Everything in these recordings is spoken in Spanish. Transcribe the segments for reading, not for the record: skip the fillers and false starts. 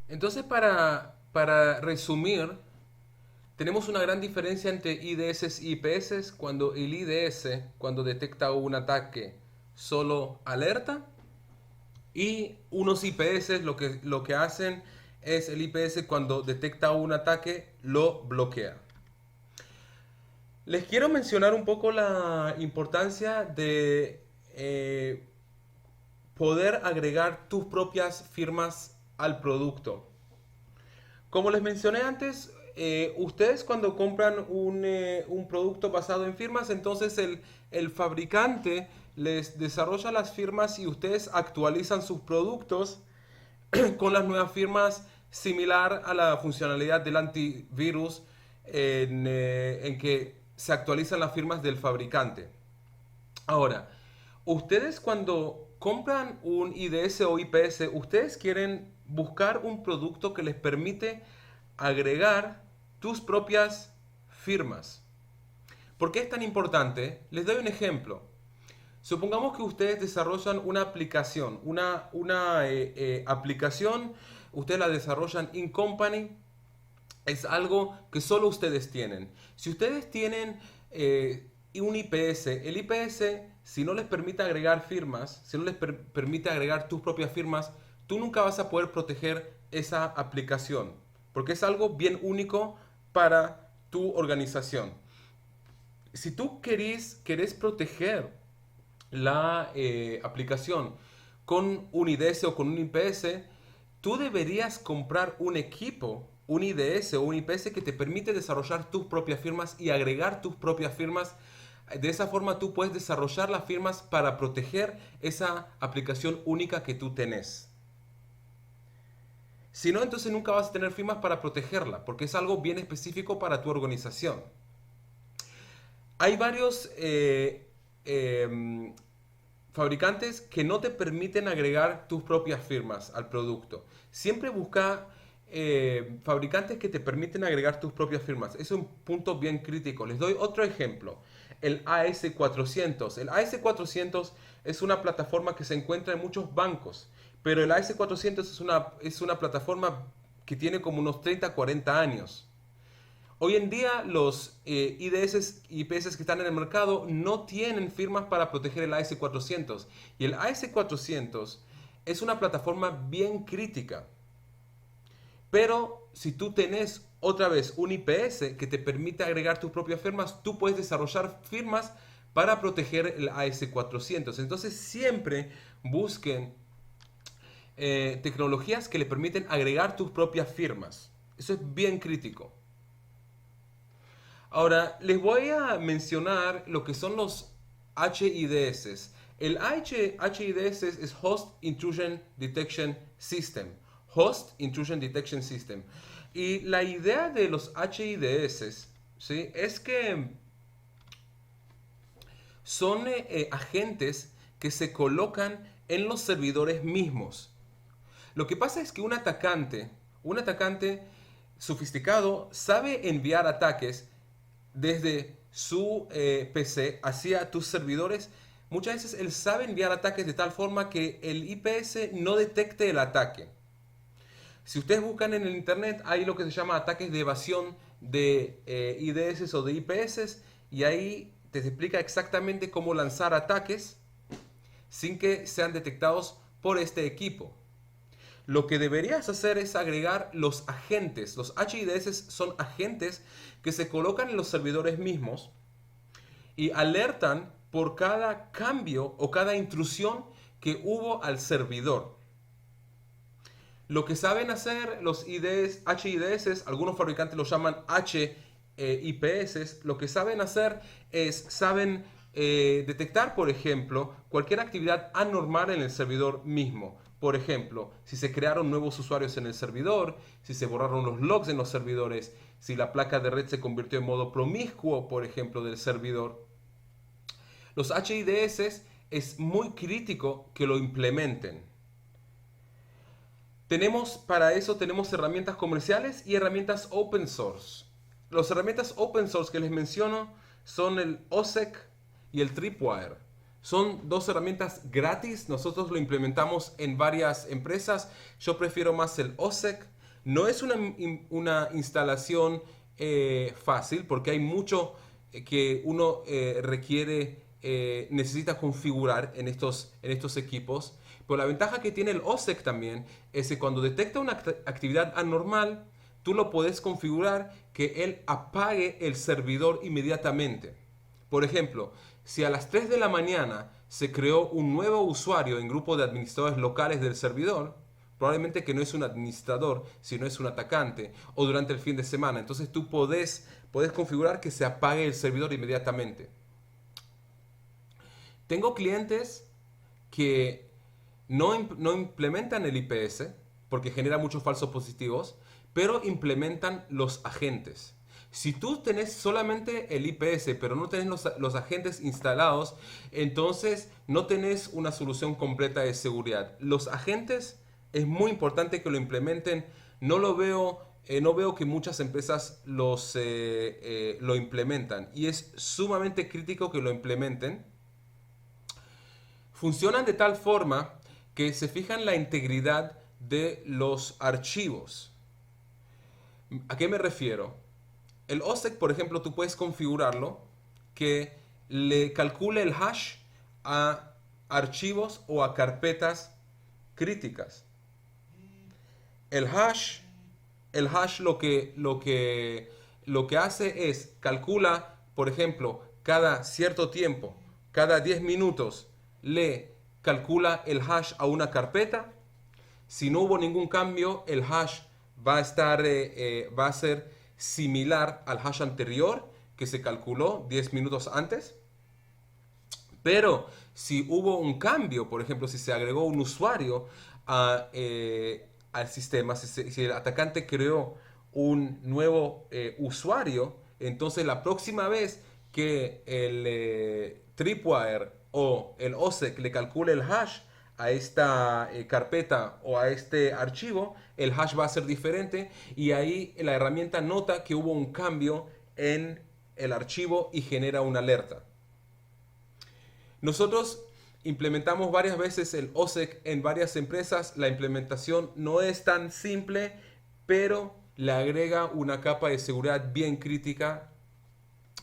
Entonces, para resumir, tenemos una gran diferencia entre IDS y IPS cuando el IDS, cuando detecta un ataque, solo alerta y unos IPS lo que hacen es el IPS cuando detecta un ataque, lo bloquea. Les quiero mencionar un poco la importancia de poder agregar tus propias firmas al producto. Como les mencioné antes, ustedes cuando compran un producto basado en firmas, entonces el fabricante les desarrolla las firmas y ustedes actualizan sus productos con las nuevas firmas similar a la funcionalidad del antivirus en que se actualizan las firmas del fabricante. Ahora, ustedes cuando compran un IDS o IPS, ustedes quieren buscar un producto que les permite agregar tus propias firmas. ¿Por qué es tan importante? Les doy un ejemplo. Supongamos que ustedes desarrollan una aplicación, una aplicación, ustedes la desarrollan in company, es algo que solo ustedes tienen. Si ustedes tienen un IPS, el IPS, si no les permite agregar firmas, si no les permite agregar tus propias firmas, tú nunca vas a poder proteger esa aplicación, porque es algo bien único para tu organización. Si tú querés proteger la aplicación con un IDS o con un IPS, tú deberías comprar un equipo, un IDS o un IPS que te permite desarrollar tus propias firmas y agregar tus propias firmas. De esa forma tú puedes desarrollar las firmas para proteger esa aplicación única que tú tenés. Si no, entonces nunca vas a tener firmas para protegerla, porque es algo bien específico para tu organización. Hay varios fabricantes que no te permiten agregar tus propias firmas al producto. Siempre busca fabricantes que te permiten agregar tus propias firmas. Es un punto bien crítico. Les doy otro ejemplo. El AS400. El AS400 es una plataforma que se encuentra en muchos bancos, pero el AS400 es una plataforma que tiene como unos 30, 40 años. Hoy en día los IDS y IPS que están en el mercado no tienen firmas para proteger el AS400. Y el AS400 es una plataforma bien crítica. Pero si tú tenés otra vez un IPS que te permite agregar tus propias firmas, tú puedes desarrollar firmas para proteger el AS400. Entonces siempre busquen tecnologías que le permiten agregar tus propias firmas. Eso es bien crítico. Ahora, les voy a mencionar lo que son los HIDS. El HIDS es Host Intrusion Detection System. Host Intrusion Detection System. Y la idea de los HIDS, ¿sí?, es que son agentes que se colocan en los servidores mismos. Lo que pasa es que un atacante sofisticado sabe enviar ataques desde su PC hacia tus servidores. Muchas veces él sabe enviar ataques de tal forma que el IPS no detecte el ataque. Si ustedes buscan en el internet, hay lo que se llama ataques de evasión de IDS o de IPS, y ahí te explica exactamente cómo lanzar ataques sin que sean detectados por este equipo. Lo que deberías hacer es agregar los agentes. Los HIDS son agentes que se colocan en los servidores mismos y alertan por cada cambio o cada intrusión que hubo al servidor. Lo que saben hacer los HIDS, algunos fabricantes los llaman HIPS, lo que saben hacer es, saben detectar, por ejemplo, cualquier actividad anormal en el servidor mismo. Por ejemplo, si se crearon nuevos usuarios en el servidor, si se borraron los logs en los servidores, si la placa de red se convirtió en modo promiscuo, por ejemplo, del servidor. Los HIDS es muy crítico que lo implementen. Para eso tenemos herramientas comerciales y herramientas open source. Las herramientas open source que les menciono son el OSSEC y el Tripwire. Son dos herramientas gratis. Nosotros lo implementamos en varias empresas. Yo prefiero más el OSSEC. No es una instalación fácil porque hay mucho que uno requiere, necesita configurar en estos equipos. Pero la ventaja que tiene el OSEC también es que cuando detecta una actividad anormal, tú lo puedes configurar que él apague el servidor inmediatamente. Por ejemplo, si a las 3 de la mañana se creó un nuevo usuario en grupo de administradores locales del servidor, probablemente que no es un administrador, sino es un atacante, o durante el fin de semana. Entonces tú puedes configurar que se apague el servidor inmediatamente. Tengo clientes que no implementan el IPS porque genera muchos falsos positivos, pero implementan los agentes. Si tú tenés solamente el IPS, pero no tenés los agentes instalados, entonces no tenés una solución completa de seguridad. Los agentes es muy importante que lo implementen. No veo que muchas empresas lo implementan y es sumamente crítico que lo implementen. Funcionan de tal forma que se fijan la integridad de los archivos. ¿A qué me refiero? El OSEC, por ejemplo, tú puedes configurarlo que le calcule el hash a archivos o a carpetas críticas. El hash, el hash lo que hace es calcula, por ejemplo, cada cierto tiempo, cada 10 minutos, le calcula el hash a una carpeta. Si no hubo ningún cambio, el hash va a ser similar al hash anterior que se calculó 10 minutos antes. Pero si hubo un cambio, por ejemplo, si se agregó un usuario al sistema, si el atacante creó un nuevo usuario, entonces la próxima vez que el Tripwire o el OSEC le calcule el hash a esta carpeta o a este archivo, el hash va a ser diferente y ahí la herramienta nota que hubo un cambio en el archivo y genera una alerta. Nosotros implementamos varias veces el OSEC en varias empresas. La implementación no es tan simple, pero le agrega una capa de seguridad bien crítica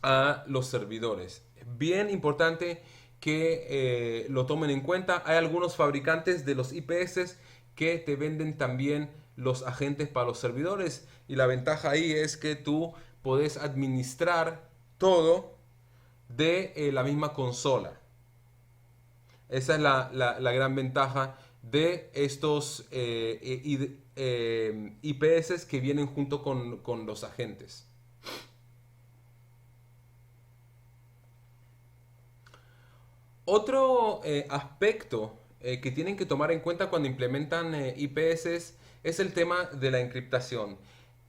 a los servidores. Bien importante que lo tomen en cuenta. Hay algunos fabricantes de los IPS que te venden también los agentes para los servidores y la ventaja ahí es que tú puedes administrar todo de la misma consola. Esa es la gran ventaja de estos IPS que vienen junto con los agentes. Otro aspecto que tienen que tomar en cuenta cuando implementan IPS es el tema de la encriptación.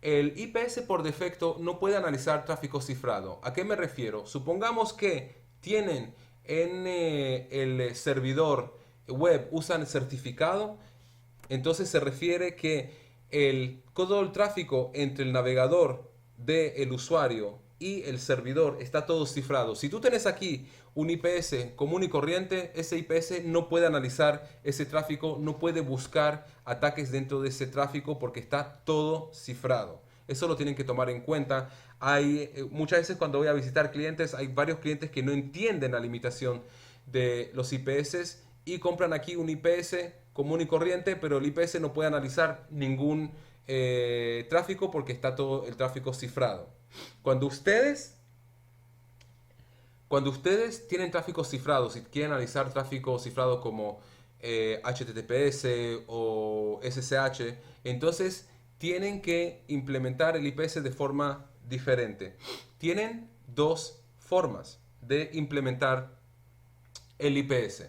El IPS por defecto no puede analizar tráfico cifrado. ¿A qué me refiero? Supongamos que tienen en el servidor web, usan certificado, entonces se refiere que todo el tráfico entre el navegador del usuario y el servidor está todo cifrado. Si tú tienes aquí un IPS común y corriente, ese IPS no puede analizar ese tráfico, no puede buscar ataques dentro de ese tráfico porque está todo cifrado. Eso lo tienen que tomar en cuenta. Muchas veces cuando voy a visitar clientes, hay varios clientes que no entienden la limitación de los IPS y compran aquí un IPS común y corriente, pero el IPS no puede analizar ningún tráfico porque está todo el tráfico cifrado. Cuando ustedes tienen tráfico cifrado, si quieren analizar tráfico cifrado como HTTPS o SSH, entonces tienen que implementar el IPS de forma diferente. Tienen dos formas de implementar el IPS.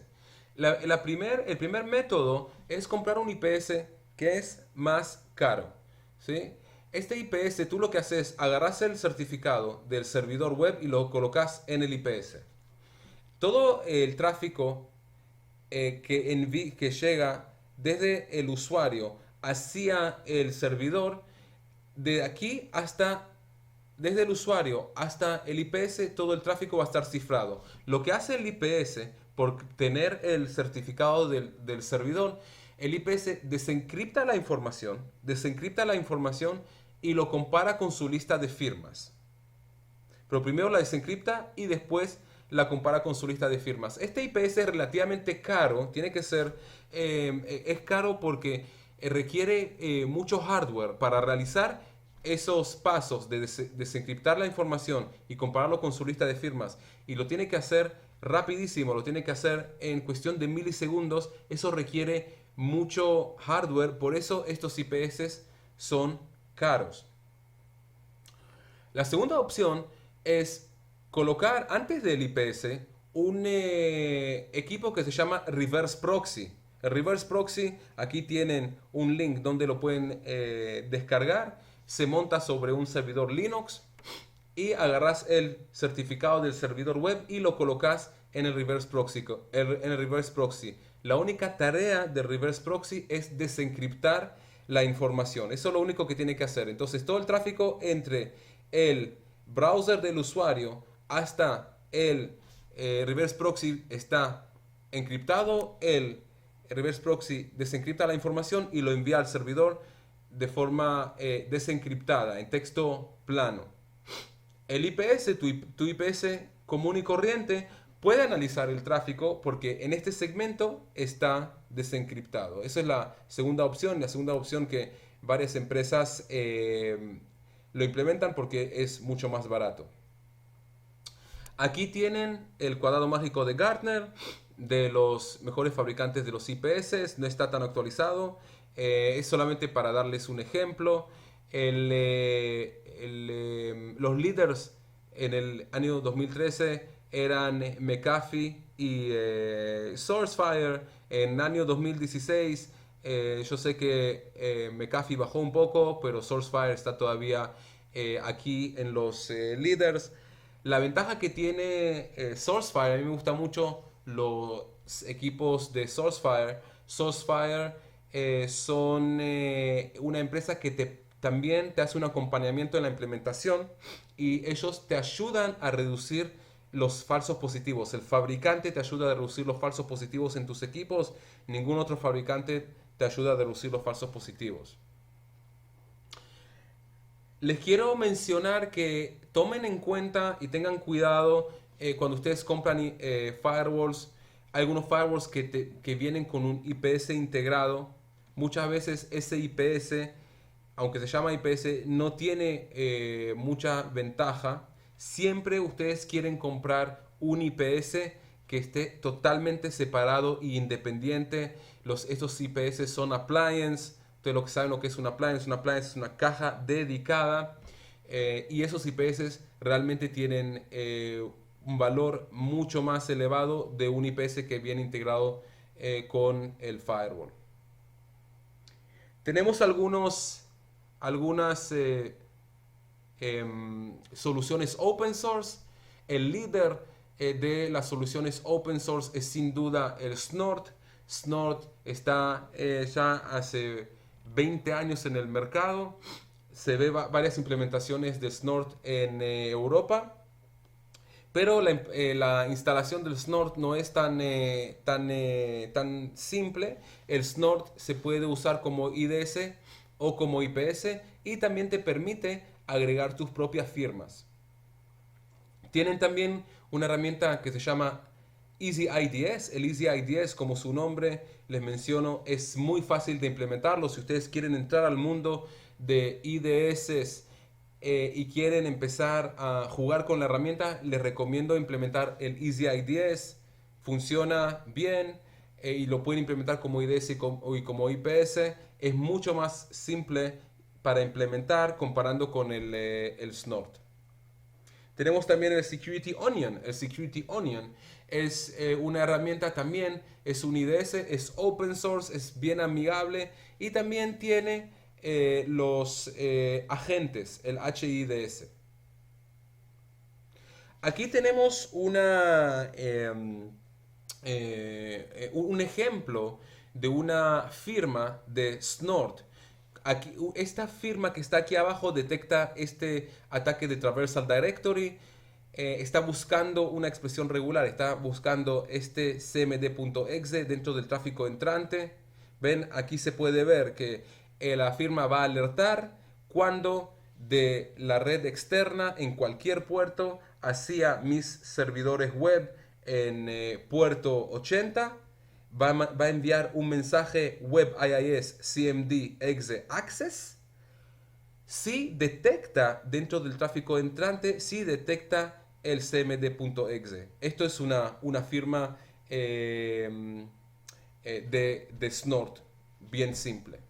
El primer método es comprar un IPS que es más caro, ¿sí? Este IPS, tú lo que haces es agarras el certificado del servidor web y lo colocas en el IPS. Todo el tráfico que llega desde el usuario hacia el servidor, de aquí desde el usuario hasta el IPS, todo el tráfico va a estar cifrado. Lo que hace el IPS, por tener el certificado del servidor, el IPS desencripta la información y lo compara con su lista de firmas. Pero primero la desencripta y después la compara con su lista de firmas. Este IPS es relativamente caro, tiene que ser, es caro porque requiere mucho hardware para realizar esos pasos de desencriptar la información y compararlo con su lista de firmas. Y lo tiene que hacer rapidísimo, lo tiene que hacer en cuestión de milisegundos. Eso requiere mucho hardware, por eso estos IPS son caros. La segunda opción es colocar antes del IPS un equipo que se llama Reverse Proxy. El Reverse Proxy, aquí tienen un link donde lo pueden descargar. Se monta sobre un servidor Linux y agarras el certificado del servidor web y lo colocas en el Reverse Proxy. La única tarea del Reverse Proxy es desencriptar la información. Eso es lo único que tiene que hacer. Entonces todo el tráfico entre el browser del usuario hasta el Reverse Proxy está encriptado. El Reverse Proxy desencripta la información y lo envía al servidor de forma desencriptada, en texto plano. El IPS, tu IPS común y corriente, puede analizar el tráfico porque en este segmento está desencriptado. Esa es la segunda opción que varias empresas lo implementan porque es mucho más barato. Aquí tienen el cuadrado mágico de Gartner, de los mejores fabricantes de los IPS. No está tan actualizado, es solamente para darles un ejemplo. Los líderes en el año 2013 eran McAfee y SourceFire. En el año 2016 yo sé que McAfee bajó un poco, pero SourceFire está todavía aquí en los líderes. La ventaja que tiene SourceFire, a mí me gusta mucho los equipos de SourceFire. SourceFire son una empresa que también te hace un acompañamiento en la implementación y ellos te ayudan a reducir los falsos positivos. El fabricante te ayuda a reducir los falsos positivos en tus equipos. Ningún otro fabricante te ayuda a reducir los falsos positivos. Les quiero mencionar que tomen en cuenta y tengan cuidado cuando ustedes compran firewalls. Hay algunos firewalls que vienen con un IPS integrado. Muchas veces ese IPS, aunque se llama IPS, no tiene mucha ventaja. Siempre ustedes quieren comprar un IPS que esté totalmente separado e independiente. Estos IPS son appliance. Ustedes lo que saben lo que es una appliance es una caja dedicada y esos IPS realmente tienen un valor mucho más elevado de un IPS que viene integrado con el firewall. Tenemos algunas soluciones open source. El líder de las soluciones open source es sin duda el Snort. Snort está ya hace 20 años en el mercado. Se ve varias implementaciones de Snort en Europa, pero la instalación del Snort no es tan simple. El Snort se puede usar como IDS o como IPS y también te permite agregar tus propias firmas. Tienen también una herramienta que se llama EasyIDS. El EasyIDS, como su nombre les menciono, es muy fácil de implementarlo. Si ustedes quieren entrar al mundo de IDS y quieren empezar a jugar con la herramienta, les recomiendo implementar el EasyIDS. Funciona bien y lo pueden implementar como IDS y como IPS. Es mucho más simple para implementar comparando con el Snort. Tenemos también el Security Onion. El Security Onion es una herramienta también, es un IDS, es open source, es bien amigable y también tiene los agentes, el HIDS. Aquí tenemos un ejemplo de una firma de Snort. Aquí, esta firma que está aquí abajo detecta este ataque de Traversal Directory. Está buscando una expresión regular, está buscando este cmd.exe dentro del tráfico entrante. Ven, aquí se puede ver que la firma va a alertar cuando de la red externa en cualquier puerto hacia mis servidores web en puerto 80 va a enviar un mensaje Web IIS CMD EXE Access. Si detecta dentro del tráfico entrante, si detecta el cmd.exe. Esto es una firma de Snort bien simple.